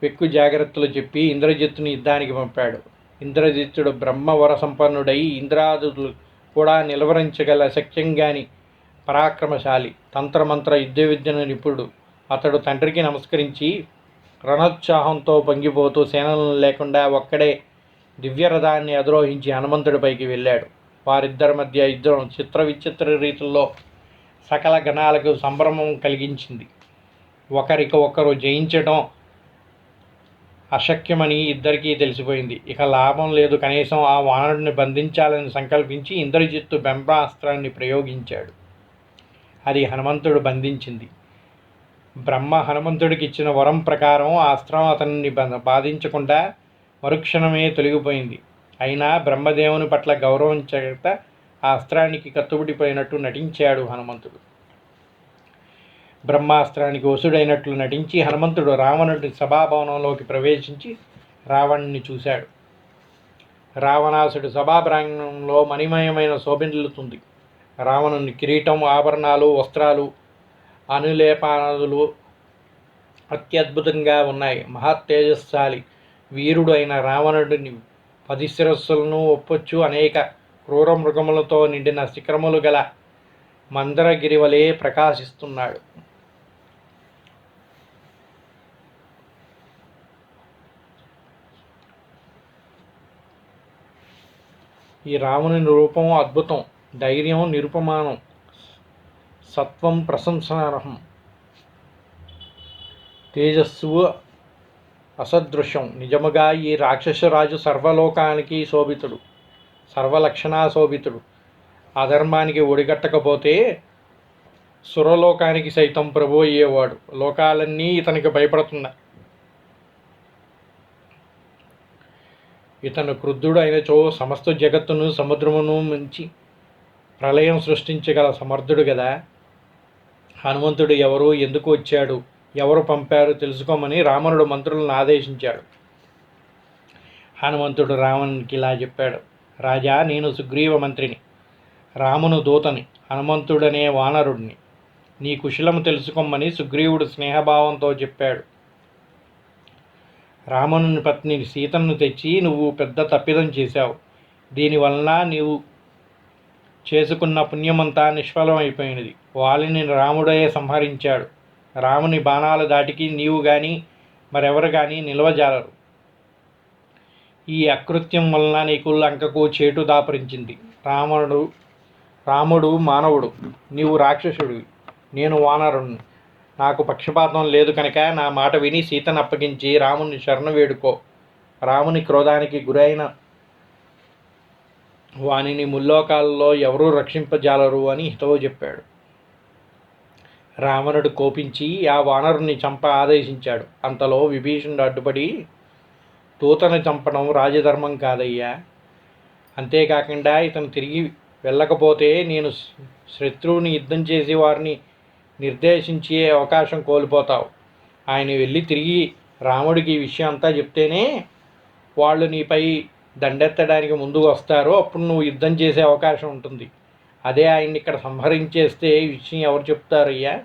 పెక్కు జాగ్రత్తలు చెప్పి ఇంద్రజిత్తుని యుద్ధానికి పంపాడు. ఇంద్రజిత్తుడు బ్రహ్మవర సంపన్నుడై ఇంద్రాదులు కూడా నిలవరించగల శక్యంగాని పరాక్రమశాలి, తంత్రమంత్ర యుద్ధ విద్యను నిపుణుడు. అతడు తండ్రికి నమస్కరించి రణోత్సాహంతో పొంగిపోతూ సేనలను లేకుండా ఒక్కడే దివ్యరథాన్ని అధిరోహించి హనుమంతుడిపైకి వెళ్ళాడు. వారిద్దరి మధ్య యుద్ధం చిత్ర విచిత్ర రీతుల్లో సకల గణాలకు సంభ్రమం కలిగించింది. ఒకరికి ఒకరు జయించడం అశక్యమని ఇద్దరికీ తెలిసిపోయింది. ఇక లాభం లేదు, కనీసం ఆ వానరుడిని బంధించాలని సంకల్పించి ఇంద్రజిత్తు బ్రహ్మాస్త్రాన్ని ప్రయోగించాడు. అది హనుమంతుడు బంధించింది. బ్రహ్మ హనుమంతుడికి ఇచ్చిన వరం ప్రకారం ఆ అస్త్రం అతన్ని బాధించకుండా మరుక్షణమే తొలగిపోయింది. అయినా బ్రహ్మదేవుని పట్ల గౌరవం చేత ఆ అస్త్రానికి కత్తుబడిపోయినట్టు నటించాడు హనుమంతుడు. బ్రహ్మాస్త్రానికి వశుడైనట్లు నటించి హనుమంతుడు రావణుడి సభాభవనంలోకి ప్రవేశించి రావణుని చూశాడు. రావణాసుడి సభా ప్రాంగణంలో మణిమయమైన శోభిల్లుతుంది. రావణుని కిరీటం, ఆభరణాలు, వస్త్రాలు, అనులేపాదులు అత్యద్భుతంగా ఉన్నాయి. మహత్తేజస్శాలి వీరుడు అయిన రావణుడిని 10 శిరస్సులను ఒప్పొచ్చు అనేక క్రూర మృగములతో నిండిన శిఖరములు గల మందరగిరి వలె ప్రకాశిస్తున్నాడు. ఈ రావణుని రూపం అద్భుతం, ధైర్యం నిరుపమానం, సత్వం ప్రశంసనార్హం, తేజస్సు అసదృశ్యం. నిజముగా ఈ రాక్షసరాజు సర్వలోకానికి శోభితుడు, సర్వలక్షణా శోభితుడు. అధర్మానికి ఒడిగట్టకపోతే సురలోకానికి సైతం ప్రభు అయ్యేవాడు. లోకాలన్నీ ఇతనికి భయపడుతున్నాయి. ఇతను క్రుద్ధుడు అయినచో సమస్త జగత్తును సముద్రమును మించి ప్రళయం సృష్టించగల సమర్థుడు కదా. హనుమంతుడు ఎవరు, ఎందుకు వచ్చాడు, ఎవరు పంపారు తెలుసుకోమని రావణుడు మంత్రులను ఆదేశించాడు. హనుమంతుడు రావణునికి ఇలా చెప్పాడు: రాజా, నేను సుగ్రీవ మంత్రిని, రామును దూతని, హనుమంతుడనే వానరుడిని. నీ కుశలము తెలుసుకోమని సుగ్రీవుడు స్నేహభావంతో చెప్పాడు. రావణుని పత్ని సీతను తెచ్చి నువ్వు పెద్ద తప్పిదం చేశావు. దీనివలన నీవు చేసుకున్న పుణ్యమంతా నిష్ఫలమైపోయినది. వాలిని రాముడే సంహరించాడు. రాముని బాణాల దాటికి నీవు కానీ మరెవరు కానీ నిలవజాలరు. ఈ అకృత్యం వలన నీకు లంకకు చేటు దాపరించింది. రాముడు మానవుడు, నీవు రాక్షసుడివి, నేను వానరుణ్ణి. నాకు పక్షపాతం లేదు కనుక నా మాట విని సీతను అప్పగించి రాముని శరణు వేడుకో. రాముని క్రోధానికి గురైన వానిని ముల్లోకాలలో ఎవరూ రక్షింపజాలరు అని హితవు చెప్పాడు. రావణుడు కోపించి ఆ వానరుని చంప ఆదేశించాడు. అంతలో విభీషణుడు అడ్డుపడి, దూతను చంపడం రాజధర్మం కాదయ్యా. అంతేకాకుండా ఇతను తిరిగి వెళ్ళకపోతే నేను శత్రువుని యుద్ధం చేసి వారిని నిర్దేశించే అవకాశం కోల్పోతావు. ఆయన వెళ్ళి తిరిగి రాముడికి ఈ విషయం అంతా చెప్తేనే వాళ్ళు నీపై దండెత్తడానికి ముందుకు వస్తారు. అప్పుడు నువ్వు యుద్ధం చేసే అవకాశం ఉంటుంది. అదే ఆయన్ని ఇక్కడ సంహరించేస్తే ఈ విషయం ఎవరు చెప్తారయ్యా?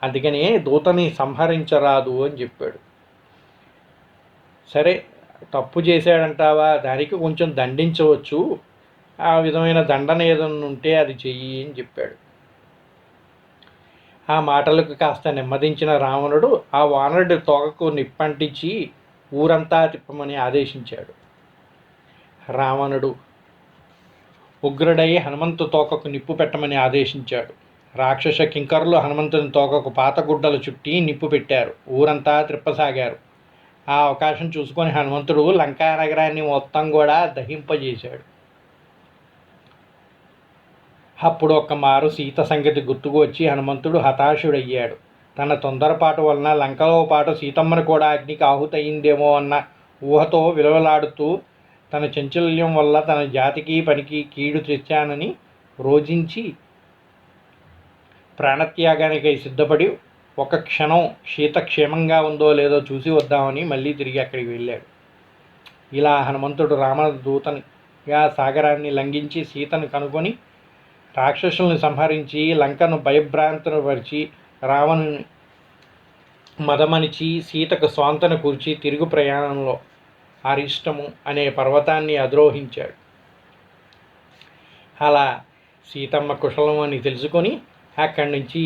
అందుకనే దూతని సంహరించరాదు అని చెప్పాడు. సరే, తప్పు చేశాడంటావా, దానికి కొంచెం దండించవచ్చు. ఆ విధమైన దండన ఏదన్నా ఉంటే అది చెయ్యి అని చెప్పాడు. ఆ మాటలకు కాస్త నెమ్మదించిన రావణుడు ఆ వానరుడి తోకకు నిప్పంటించి ఊరంతా తిప్పమని ఆదేశించాడు. రావణుడు ఉగ్రుడై హనుమంతు తోకకు నిప్పు పెట్టమని ఆదేశించాడు. రాక్షస కింకరులు హనుమంతుని తోకకు పాతగుడ్డలు చుట్టి నిప్పు పెట్టారు. ఊరంతా త్రిప్పసాగారు. ఆ అవకాశం చూసుకొని హనుమంతుడు లంకా నగరాన్ని మొత్తం కూడా దహింపజేశాడు. అప్పుడు ఒక్క మారు సీత సంగతి గుర్తుకు వచ్చి హనుమంతుడు హతాశుడయ్యాడు. తన తొందరపాటు వలన లంకలో పాటు సీతమ్మను కూడా అగ్నికి ఆహుతయిందేమో అన్న ఊహతో విలువలాడుతూ తన చంచల్యం వల్ల తన జాతికి పనికి కీడు తెచ్చానని రోజించి ప్రాణత్యాగానికై సిద్ధపడి ఒక క్షణం సీత క్షేమంగా ఉందో లేదో చూసి వద్దామని మళ్ళీ తిరిగి అక్కడికి వెళ్ళాడు. ఇలా హనుమంతుడు రామదూతనిగా సాగరాన్ని లంఘించి సీతను కనుగొని రాక్షసుల్ని సంహరించి లంకను భయభ్రాంతులపరిచి రావణుని మదమనిచి సీతకు స్వాంతన కూర్చి తిరుగు ప్రయాణంలో అరిష్టము అనే పర్వతాన్ని అధిరోహించాడు. అలా సీతమ్మ కుశలం అని తెలుసుకొని అక్కడి నుంచి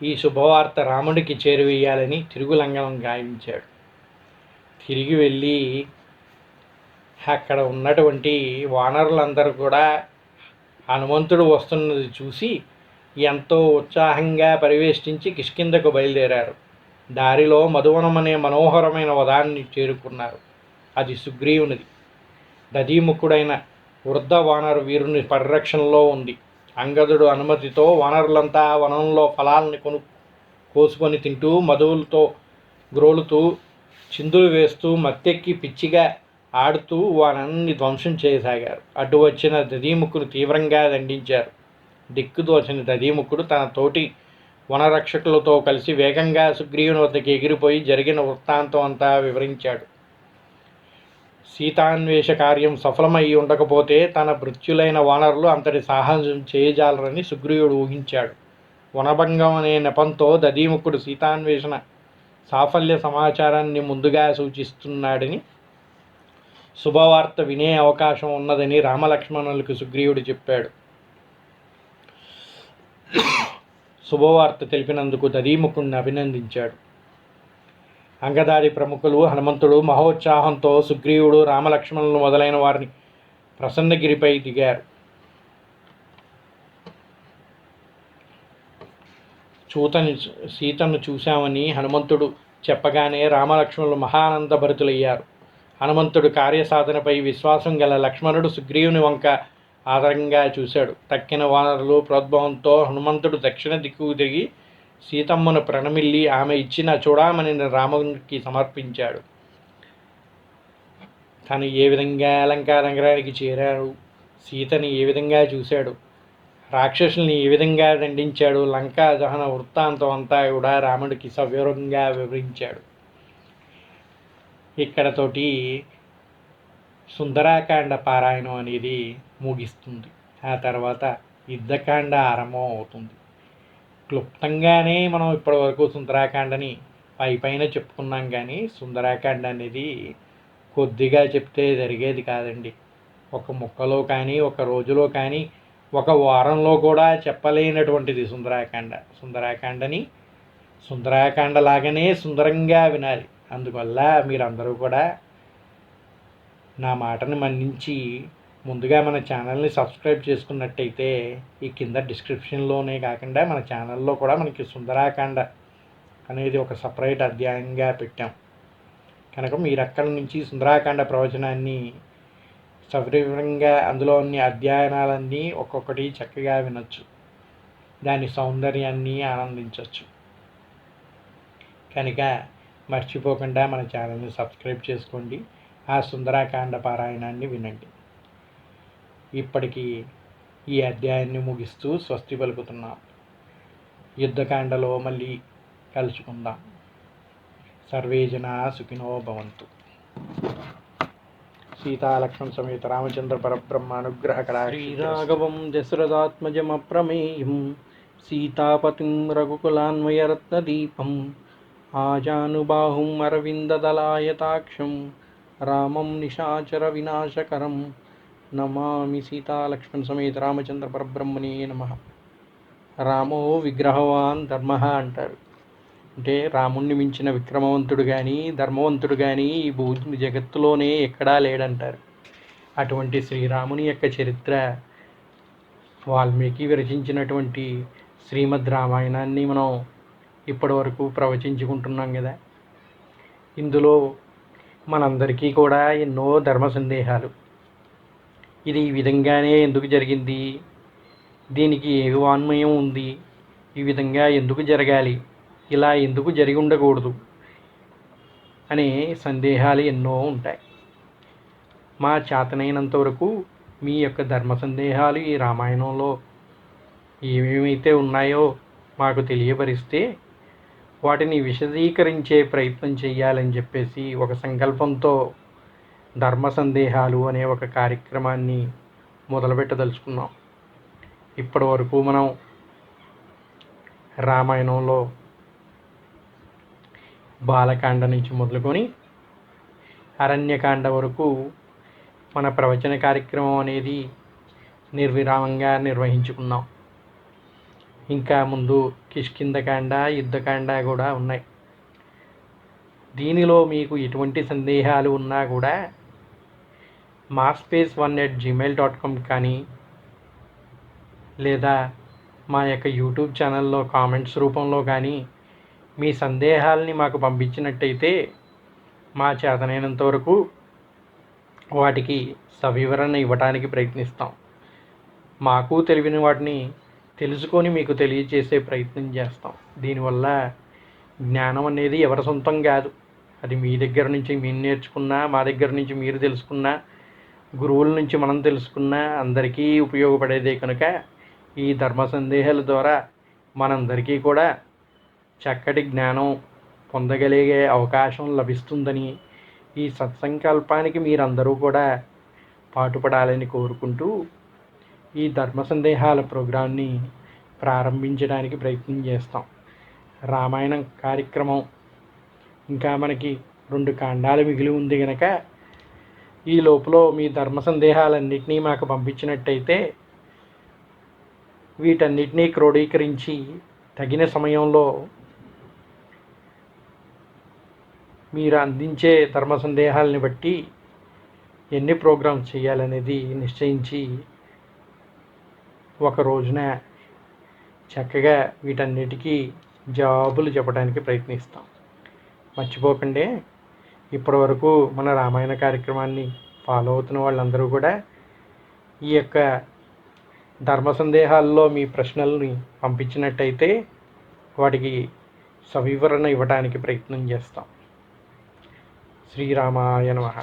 ఈ శుభవార్త రాముడికి చేరువేయాలని తిరుగులంగనం గావించాడు. తిరిగి వెళ్ళి అక్కడ ఉన్నటువంటి వానరులందరూ కూడా హనుమంతుడు వస్తున్నది చూసి ఎంతో ఉత్సాహంగా పరివేష్టించి కిష్కింధకు బయలుదేరారు. దారిలో మధువనం అనే మనోహరమైన వనాన్ని చేరుకున్నారు. అది సుగ్రీవునిది. దధీముఖుడైన వృద్ధ వానర వీరుని పరిరక్షణలో ఉంది. అంగదుడు అనుమతితో వానరులంతా వనంలో ఫలాల్ని కోసుకొని తింటూ మధువులతో గ్రోలుతూ చిందులు వేస్తూ మత్తెక్కి పిచ్చిగా ఆడుతూ వానన్ని ధ్వంసం చేయసాగారు. అడ్డు వచ్చిన దధీముఖుడు తీవ్రంగా దండించారు. దిక్కుదోచని దధీముఖుడు తన తోటి వనరక్షకులతో కలిసి వేగంగా సుగ్రీవుని వద్దకి ఎగిరిపోయి జరిగిన వృత్తాంతం అంతా వివరించాడు. సీతాన్వేష కార్యం సఫలమై ఉండకపోతే తన భృత్యులైన వానరులు అంతటి సాహసం చేయజాలరని సుగ్రీవుడు ఊహించాడు. వనభంగం అనే నెపంతో దధీముఖుడు సీతాన్వేషణ సాఫల్య సమాచారాన్ని ముందుగా సూచిస్తున్నాడని, శుభవార్త వినే అవకాశం ఉన్నదని రామలక్ష్మణులకు సుగ్రీవుడు చెప్పాడు. శుభవార్త తెలిపినందుకు దధీముఖుడిని అభినందించాడు. అంగదాది ప్రముఖులు, హనుమంతుడు మహోత్సాహంతో సుగ్రీవుడు, రామలక్ష్మణులు మొదలైన వారిని ప్రసన్నగిరిపై దిగారు. సీతను చూశామని హనుమంతుడు చెప్పగానే రామలక్ష్మణులు మహానంద భరితులయ్యారు. హనుమంతుడు కార్యసాధనపై విశ్వాసం గల లక్ష్మణుడు సుగ్రీవుని వంక ఆదరంగా చూశాడు. తక్కిన వానరులు ప్రోద్భవంతో హనుమంతుడు దక్షిణ దిక్కుకు తిరిగి సీతమ్మను ప్రణమిల్లి ఆమె ఇచ్చిన చూడామణిని రామునికి సమర్పించాడు. తను ఏ విధంగా లంకా నగరానికి చేరాడు, సీతని ఏ విధంగా చూశాడు, రాక్షసుల్ని ఏ విధంగా దండించాడు, లంకా దహన వృత్తాంతం అంతా కూడా రాముడికి సవివరంగా వివరించాడు. ఇక్కడతోటి సుందరాకాండ పారాయణం అనేది ముగిస్తుంది. ఆ తర్వాత యుద్ధకాండ ఆరంభం అవుతుంది. క్లుప్తంగానే మనం ఇప్పటివరకు సుందరాకాండని పైన చెప్పుకున్నాం, కానీ సుందరాకాండ అనేది కొద్దిగా చెప్తే జరిగేది కాదండి. ఒక ముక్కలో కానీ, ఒక రోజులో కానీ, ఒక వారంలో కూడా చెప్పలేనటువంటిది సుందరాకాండ. సుందరాకాండ లాగానే సుందరంగా వినాలి. అందువల్ల మీరందరూ కూడా నా మాటని మన్నించి ముందుగా మన ఛానల్ని సబ్స్క్రైబ్ చేసుకున్నట్టయితే ఈ కింద డిస్క్రిప్షన్లోనే కాకుండా మన ఛానల్లో కూడా మనకి సుందరాకాండ అనేది ఒక సపరేట్ అధ్యాయంగా పెట్టాం కనుక మీరు అక్కడి నుంచి సుందరాకాండ ప్రవచనాన్ని సవివరంగా అందులోని అధ్యయనాలన్నీ ఒక్కొక్కటి చక్కగా వినొచ్చు, దాని సౌందర్యాన్ని ఆనందించవచ్చు. కనుక మర్చిపోకుండా మన ఛానల్ని సబ్స్క్రైబ్ చేసుకోండి, ఆ సుందరాకాండ పారాయణాన్ని వినండి. ఇప్పటికీ ఈ అధ్యాయాన్ని ముగిస్తూ స్వస్తి పలుకుతున్నాం. యుద్ధకాండలో మళ్ళీ కలుసుకుందాం. సర్వే జనా సుఖినో భవంతు. సీతాలక్ష్మణ సమేత రామచంద్ర పరబ్రహ్మ అనుగ్రహ శ్రీరాఘవం దశరథాత్మజమప్రమేయం సీతాపతిం రఘుకులాన్వయరత్నదీపం ఆజానుబాహుం అరవిందదలాయతాక్షం రామం నిశాచర వినాశకరం నమామి. సీతాలక్ష్మణ సమేత రామచంద్ర పరబ్రహ్మణే నమః. రామో విగ్రహవాన్ ధర్మ అంటారు. అంటే రాముణ్ణి మించిన విక్రమవంతుడు కానీ ధర్మవంతుడు కానీ ఈ భూమి జగత్తులోనే ఎక్కడా లేడంటారు. అటువంటి శ్రీరాముని యొక్క చరిత్ర వాల్మీకి విరచించినటువంటి శ్రీమద్ రామాయణాన్ని మనం ఇప్పటి వరకు ప్రవచించుకుంటున్నాం కదా. ఇందులో మనందరికీ కూడా ఎన్నో ధర్మ సందేహాలు. ఇది ఈ విధంగానే ఎందుకు జరిగింది, దీనికి ఏ వాన్మయం ఉంది, ఈ విధంగా ఎందుకు జరగాలి, ఇలా ఎందుకు జరిగి ఉండకూడదు అనే సందేహాలు ఎన్నో ఉంటాయి. మా చేతనైనంత వరకు మీ యొక్క ధర్మ సందేహాలు ఈ రామాయణంలో ఏమేమైతే ఉన్నాయో మాకు తెలియపరిస్తే వాటిని విశదీకరించే ప్రయత్నం చేయాలని చెప్పేసి ఒక సంకల్పంతో ధర్మ సందేహాలు అనే ఒక కార్యక్రమాన్ని మొదలుపెట్టదలుచుకున్నాం. ఇప్పటి వరకు మనం రామాయణంలో బాలకాండ నుంచి మొదలుకొని అరణ్యకాండ వరకు మన ప్రవచన కార్యక్రమం అనేది నిర్విరామంగా నిర్వహించుకున్నాం. ఇంకా ముందు కిష్కింధకాండ, యుద్ధకాండ కూడా ఉన్నాయి. దీనిలో మీకు ఎటువంటి సందేహాలు ఉన్నా కూడా maspage1@gmail.com కానీ లేదా మా యొక్క యూట్యూబ్ ఛానల్లో కామెంట్స్ రూపంలో కానీ మీ సందేహాల్ని మాకు పంపించినట్టయితే మా చేతనైనంత వరకు వాటికి సవివరణ ఇవ్వడానికి ప్రయత్నిస్తాం. మాకు తెలియని వాటిని తెలుసుకొని మీకు తెలియజేసే ప్రయత్నం చేస్తాం. దీనివల్ల జ్ఞానం అనేది ఎవరి సొంతం కాదు. అది మీ దగ్గర నుంచి మేము నేర్చుకున్నా, మా దగ్గర నుంచి మీరు తెలుసుకున్నా, గురువుల నుంచి మనం తెలుసుకున్నా అందరికీ ఉపయోగపడేదే కనుక ఈ ధర్మ సందేహాల ద్వారా మనందరికీ కూడా చక్కటి జ్ఞానం పొందగలిగే అవకాశం లభిస్తుందని, ఈ సత్సంకల్పానికి మీరందరూ కూడా పాటుపడాలని కోరుకుంటూ ఈ ధర్మ సందేహాల ప్రోగ్రాంని ప్రారంభించడానికి ప్రయత్నం చేస్తాం. రామాయణం కార్యక్రమం ఇంకా మనకి 2 కాండాలు మిగిలి ఉంది కనుక ఈ లోపల మీ ధర్మ సందేహాలన్నింటినీ మాకు పంపించినట్టయితే వీటన్నిటినీ క్రోడీకరించి తగిన సమయంలో మీరు అందించే ధర్మ సందేహాలని బట్టి ఎన్ని ప్రోగ్రామ్స్ చేయాలనేది నిశ్చయించి ఒక రోజున చక్కగా వీటన్నిటికీ జవాబులు చెప్పడానికి ప్రయత్నిస్తాం. మర్చిపోకండి, ఇప్పటివరకు మన రామాయణ కార్యక్రమాన్ని ఫాలో అవుతున్న వాళ్ళందరూ కూడా ఈ యొక్క ధర్మ సందేహాల్లో మీ ప్రశ్నల్ని పంపించినట్టయితే వాటికి సవివరణ ఇవ్వడానికి ప్రయత్నం చేస్తాం. శ్రీరామాయ నమః.